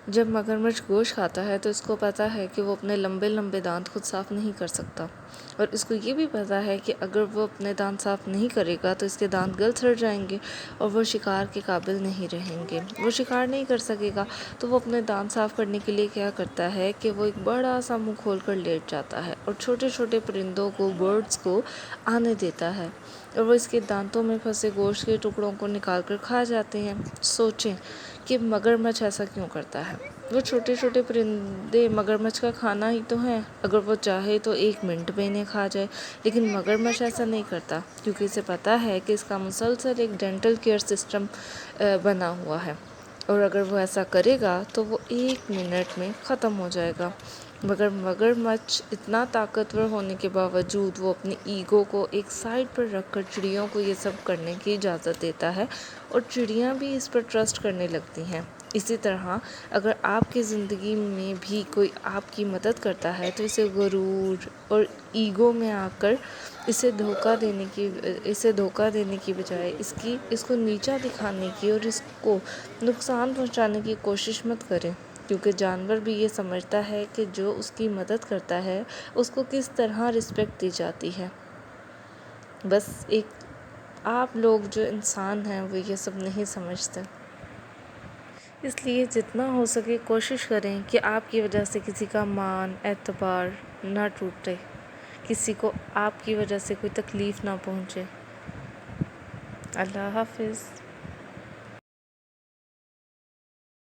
جب مگرمچھ گوشت کھاتا ہے تو اس کو پتہ ہے کہ وہ اپنے لمبے لمبے دانت خود صاف نہیں کر سکتا، اور اس کو یہ بھی پتہ ہے کہ اگر وہ اپنے دانت صاف نہیں کرے گا تو اس کے دانت گل سڑ جائیں گے اور وہ شکار کے قابل نہیں رہیں گے، وہ شکار نہیں کر سکے گا۔ تو وہ اپنے دانت صاف کرنے کے لیے کیا کرتا ہے کہ وہ ایک بڑا سا منہ کھول کر لیٹ جاتا ہے اور چھوٹے چھوٹے پرندوں کو، برڈز کو آنے دیتا ہے، اور وہ اس کے دانتوں میں پھنسے گوشت کے ٹکڑوں کو نکال کر کھا جاتے ہیں۔ سوچیں کہ مگرمچھ ایسا کیوں کرتا ہے؟ وہ چھوٹے چھوٹے پرندے مگرمچھ کا کھانا ہی تو ہیں، اگر وہ چاہے تو 1 منٹ میں انہیں کھا جائے، لیکن مگرمچھ ایسا نہیں کرتا، کیونکہ اسے پتہ ہے کہ اس کا مسلسل ایک ڈینٹل کیئر سسٹم بنا ہوا ہے، اور اگر وہ ایسا کرے گا تو وہ 1 منٹ میں ختم ہو جائے گا۔ مگر مگرمچھ اتنا طاقتور ہونے کے باوجود وہ اپنی ایگو کو ایک سائڈ پر رکھ کر چڑیوں کو یہ سب کرنے کی اجازت دیتا ہے، اور چڑیاں بھی اس پر ٹرسٹ کرنے لگتی ہیں۔ اسی طرح اگر آپ کی زندگی میں بھی کوئی آپ کی مدد کرتا ہے تو اسے غرور اور ایگو میں آ کر اسے دھوکہ دینے کی بجائے اس کو نیچا دکھانے کی اور اس کو نقصان پہنچانے کی کوشش مت کریں، کیونکہ جانور بھی یہ سمجھتا ہے کہ جو اس کی مدد کرتا ہے اس کو کس طرح رسپیکٹ دی جاتی ہے۔ بس آپ لوگ جو انسان ہیں وہ یہ سب نہیں سمجھتے۔ اس لیے جتنا ہو سکے کوشش کریں کہ آپ کی وجہ سے کسی کا مان اعتبار نہ ٹوٹے، کسی کو آپ کی وجہ سے کوئی تکلیف نہ پہنچے۔ اللہ حافظ۔